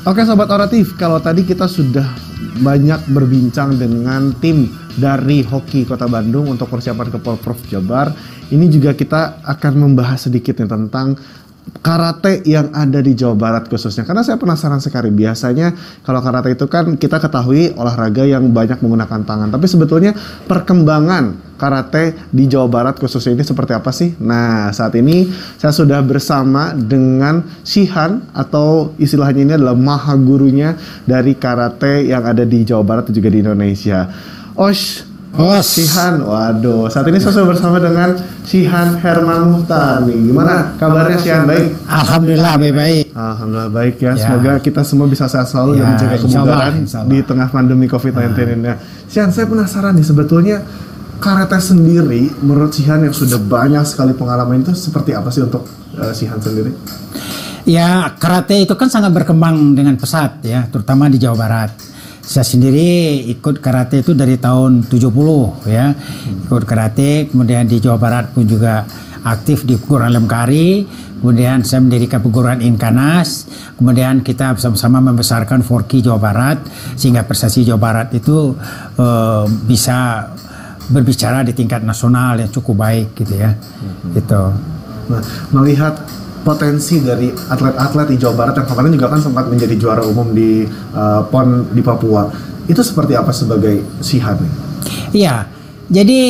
Oke Sobat Oratif, kalau tadi kita sudah banyak berbincang dengan tim dari Hoki Kota Bandung untuk persiapan ke Porprov Jabar, ini juga kita akan membahas sedikit nih tentang karate yang ada di Jawa Barat khususnya. Karena saya penasaran sekali, biasanya kalau karate itu kan kita ketahui olahraga yang banyak menggunakan tangan. Tapi sebetulnya perkembangan karate di Jawa Barat khususnya ini seperti apa sih? Nah, saat ini saya sudah bersama dengan Shihan, atau istilahnya ini adalah maha gurunya dari karate yang ada di Jawa Barat dan juga di Indonesia. Shihan, waduh, saat ini saya sudah bersama dengan Shihan Herman Muhtar nih. Gimana kabarnya Shihan? Baik? Alhamdulillah baik. Alhamdulillah baik ya. Semoga kita semua bisa sehat selalu dan menjaga kebugaran di tengah pandemi COVID-19 ini. Shihan, saya penasaran nih, sebetulnya karate sendiri menurut Shihan yang sudah banyak sekali pengalaman itu seperti apa sih untuk Shihan sendiri? Ya, karate itu kan sangat berkembang dengan pesat ya, terutama di Jawa Barat. Saya sendiri ikut karate itu dari tahun 70 ya. Ikut karate, kemudian di Jawa Barat pun juga aktif di perguruan Lemkari. Kemudian saya mendirikan perguruan Inkanas. Kemudian kita bersama-sama membesarkan Forki Jawa Barat, sehingga prestasi Jawa Barat itu bisa berbicara di tingkat nasional yang cukup baik gitu ya. Gitu. Nah, melihat potensi dari atlet-atlet di Jawa Barat yang kemarin juga kan sempat menjadi juara umum di PON di Papua, itu seperti apa sebagai Shihan? Iya, jadi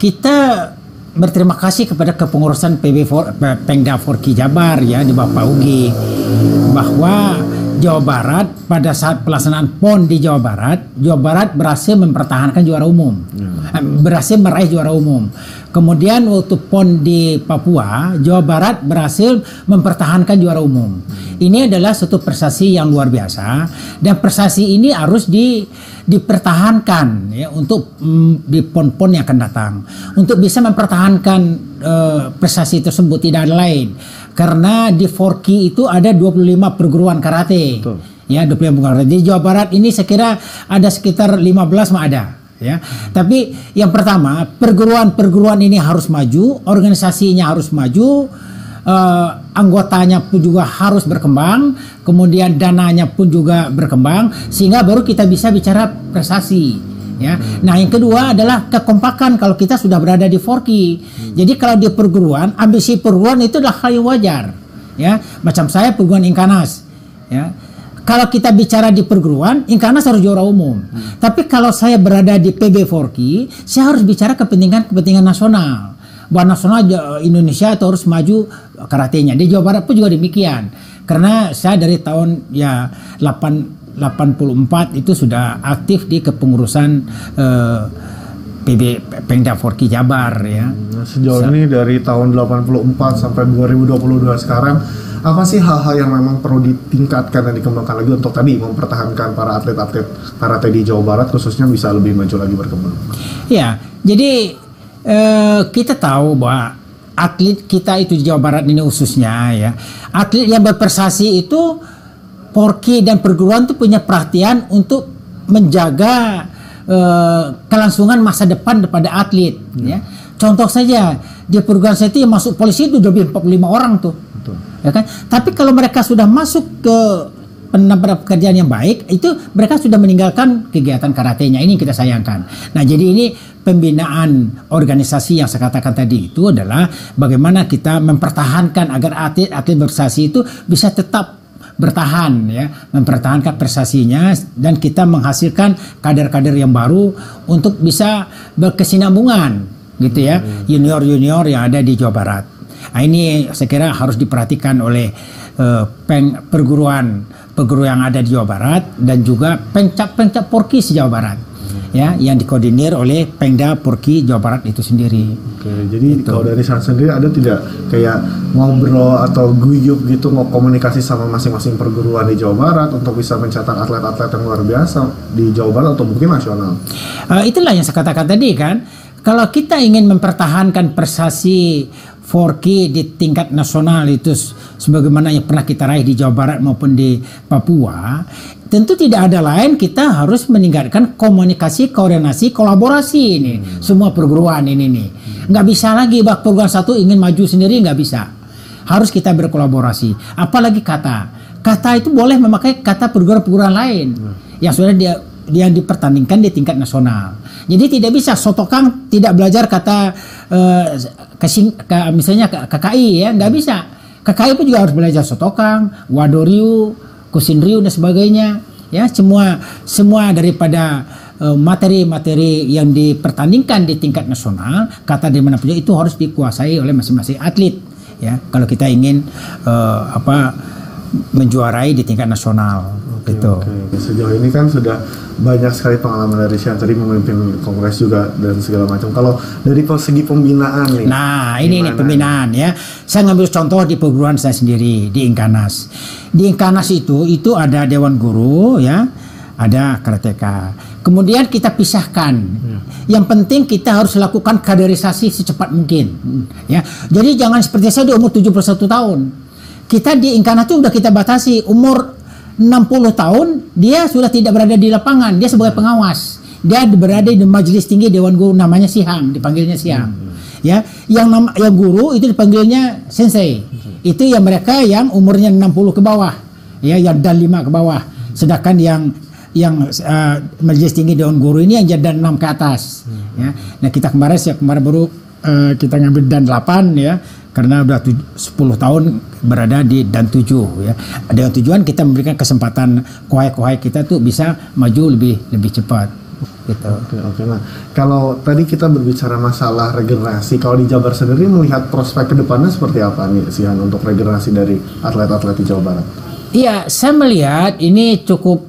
kita berterima kasih kepada kepengurusan Pengda Forki Jabar ya di Bapak Ugi, bahwa Jawa Barat pada saat pelaksanaan PON di Jawa Barat berhasil mempertahankan juara umum, berhasil meraih juara umum. Kemudian waktu PON di Papua, Jawa Barat berhasil mempertahankan juara umum. Ini adalah suatu prestasi yang luar biasa, dan prestasi ini harus dipertahankan ya untuk di PON-PON yang akan datang. Untuk bisa mempertahankan prestasi tersebut tidak ada lain, karena di Forki itu ada 25 perguruan karate. Betul. Ya, 25 perguruan karate. Di Jawa Barat ini saya kira ada sekitar 15 mah ada. Ya, tapi yang pertama, perguruan ini harus maju, organisasinya harus maju, anggotanya pun juga harus berkembang, kemudian dananya pun juga berkembang, sehingga baru kita bisa bicara prestasi. Ya, nah yang kedua adalah kekompakan kalau kita sudah berada di Forki. Jadi kalau di perguruan, ambisi perguruan itu adalah hal yang wajar. Ya, macam saya perguruan Inkanas. Ya. Kalau kita bicara di perguruan, Inkanas harus juara umum. Tapi kalau saya berada di PB Forki, saya harus bicara kepentingan nasional. Bahwa nasional Indonesia itu harus maju karatenya. Di Jawa Barat pun juga demikian. Karena saya dari tahun 84 itu sudah aktif di kepengurusan Pengda Forki Jabar ya. Sejauh ini dari tahun 84 sampai 2022 sekarang, apa sih hal-hal yang memang perlu ditingkatkan dan dikembangkan lagi untuk tadi mempertahankan para atlet-atlet karate di Jawa Barat khususnya bisa lebih maju lagi berkembang? Ya, jadi kita tahu bahwa atlet kita itu di Jawa Barat ini khususnya ya, atlet yang berprestasi itu Forki dan perguruan itu punya perhatian untuk menjaga kelangsungan masa depan daripada atlet. Ya. Contoh saja di perguruan saya itu yang masuk polisi itu lebih 45 orang tuh. Betul. Ya kan? Tapi kalau mereka sudah masuk ke pekerjaan yang baik, itu mereka sudah meninggalkan kegiatan karatenya. Ini yang kita sayangkan. Nah, jadi ini pembinaan organisasi yang saya katakan tadi itu adalah bagaimana kita mempertahankan agar atlet-atlet berprestasi itu bisa tetap bertahan ya, mempertahankan prestasinya, dan kita menghasilkan kader-kader yang baru untuk bisa berkesinambungan gitu ya, junior-junior yang ada di Jawa Barat. Nah, ini saya kira harus diperhatikan oleh perguruan yang ada di Jawa Barat dan juga Pengcap Porki Jawa Barat. Ya, yang dikoordinir oleh Pengda Porki Jawa Barat itu sendiri. Oke, jadi kalau dari sana sendiri ada tidak kayak ngobrol atau guyup gitu, mau komunikasi sama masing-masing perguruan di Jawa Barat untuk bisa mencetak atlet-atlet yang luar biasa di Jawa Barat atau mungkin nasional? Itulah yang saya katakan tadi kan. Kalau kita ingin mempertahankan prestasi Forki di tingkat nasional itu sebagaimana yang pernah kita raih di Jawa Barat maupun di Papua, tentu tidak ada lain kita harus meningkatkan komunikasi, koordinasi, kolaborasi ini semua perguruan ini nih. Nggak bisa lagi perguruan satu ingin maju sendiri, nggak bisa. Harus kita berkolaborasi. Apalagi kata kata itu boleh memakai kata perguruan-perguruan lain yang sudah yang dipertandingkan di tingkat nasional. Jadi tidak bisa Sotokang tidak belajar kata misalnya KKI, ya nggak bisa. KKI pun juga harus belajar Sotokang, Wadoryu, Kusinryu dan sebagainya. Ya, semua daripada materi-materi yang dipertandingkan di tingkat nasional, kata di mana saja itu harus dikuasai oleh masing-masing atlet. Ya, kalau kita ingin menjuarai di tingkat nasional. Gitu. Sejauh ini kan sudah banyak sekali pengalaman dari Sihan, tadi memimpin kongres juga dan segala macam. Kalau dari segi pembinaan nih. Nah, ini nih pembinaan ya. Saya ngambil contoh di perguruan saya sendiri di Inkanas. Di Inkanas itu ada dewan guru ya, ada karateka. Kemudian kita pisahkan. Yang penting kita harus lakukan kaderisasi secepat mungkin. Ya. Jadi jangan seperti saya di umur 71 tahun. Kita di Inkanas itu udah kita batasi umur 60 tahun dia sudah tidak berada di lapangan, dia sebagai pengawas. Dia berada di majelis tinggi dewan guru, namanya Sihang, dipanggilnya Sihang. Ya, yang guru itu dipanggilnya sensei. Itu yang mereka yang umurnya 60 ke bawah. Ya, yang dan 5 ke bawah. Sedangkan yang majelis tinggi dewan guru ini yang dan 6 ke atas. Ya. Nah, kita kemarin baru kita ngambil dan 8 ya. Karena udah 10 tahun berada di dan 7 ya. Dengan tujuan kita memberikan kesempatan kohai-kohai kita tuh bisa maju lebih cepat gitu. Oke. Nah, kalau tadi kita berbicara masalah regenerasi, kalau di Jabar sendiri melihat prospek kedepannya seperti apa nih Sihan untuk regenerasi dari atlet-atlet di Jawa Barat? Iya, saya melihat ini cukup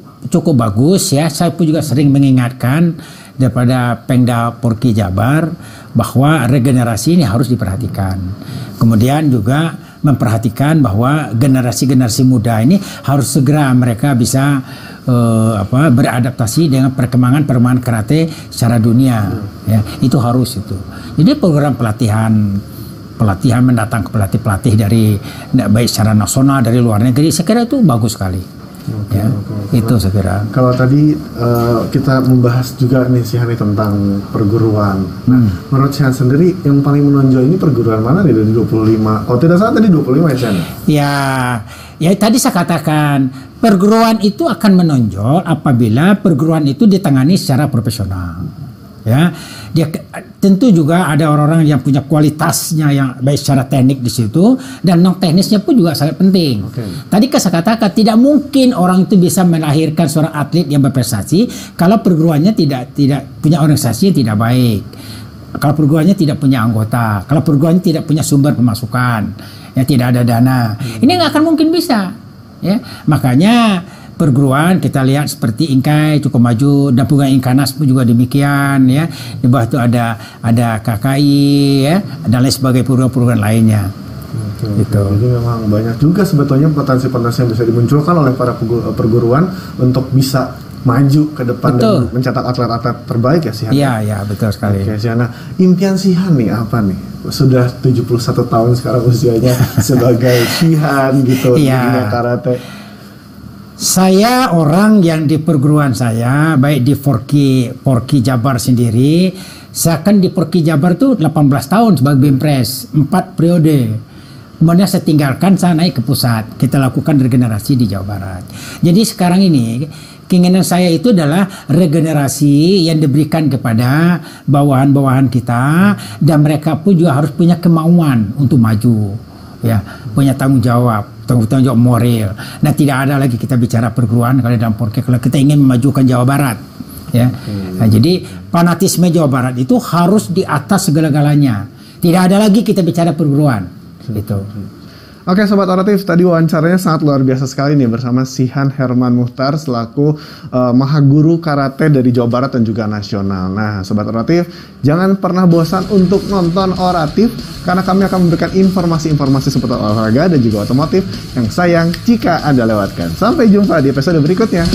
bagus ya. Saya pun juga sering mengingatkan daripada Pengda Porki Jabar bahwa regenerasi ini harus diperhatikan. Kemudian juga memperhatikan bahwa generasi muda ini harus segera mereka bisa beradaptasi dengan perkembangan karate secara dunia. Ya, itu harus itu. Jadi program pelatihan mendatang ke pelatih dari baik secara nasional dari luar negeri, saya kira itu bagus sekali. Itu saya kira. Kalau tadi kita membahas juga nih Sihan tentang perguruan. Nah, menurut Sihan sendiri yang paling menonjol ini perguruan mana nih dari 25? Kalau tidak salah tadi 25 ya Sihan? Ya tadi saya katakan perguruan itu akan menonjol apabila perguruan itu ditangani secara profesional. Ya, dia tentu juga ada orang-orang yang punya kualitasnya yang baik secara teknik di situ dan non teknisnya pun juga sangat penting. Tadi saya katakan tidak mungkin orang itu bisa melahirkan seorang atlet yang berprestasi kalau perguruannya tidak punya organisasi yang tidak baik, kalau perguruannya tidak punya anggota, kalau perguruannya tidak punya sumber pemasukan, ya tidak ada dana, ini nggak akan mungkin bisa. Ya, makanya perguruan kita lihat seperti Inkai cukup maju dan perguruan Inkanas pun juga demikian ya. Di bawah itu ada KKI ya dan lain sebagai perguruan lainnya. Gitu. Jadi memang banyak juga sebetulnya potensi-potensi yang bisa dimunculkan oleh para perguruan untuk bisa maju ke depan dan mencetak atlet-atlet terbaik ya Sihan. Iya, betul sekali. Oke, Sihan. Nah, impian Sihan nih apa nih? Sudah 71 tahun sekarang usianya sebagai Sihan gitu di dunia karate. Saya orang yang di perguruan saya, baik di Porki Jabar sendiri, saya kan di Porki Jabar tuh 18 tahun sebagai Bimpres, 4 periode. Kemudian saya tinggalkan, saya naik ke pusat. Kita lakukan regenerasi di Jawa Barat. Jadi sekarang ini, keinginan saya itu adalah regenerasi yang diberikan kepada bawahan-bawahan kita, dan mereka pun juga harus punya kemauan untuk maju. Ya, punya tanggung jawab moral. Nah, tidak ada lagi kita bicara perguruan kalau dalam Porki, kalau kita ingin memajukan Jawa Barat. Ya, nah, jadi fanatisme Jawa Barat itu harus di atas segala-galanya. Tidak ada lagi kita bicara perguruan. Gitu. Oke Sobat Oratif, tadi wawancaranya sangat luar biasa sekali nih bersama Sihan Herman Muhtar selaku Mahaguru Karate dari Jawa Barat dan juga nasional. Nah Sobat Oratif, jangan pernah bosan untuk nonton Oratif karena kami akan memberikan informasi-informasi seputar olahraga dan juga otomotif yang sayang jika Anda lewatkan. Sampai jumpa di episode berikutnya.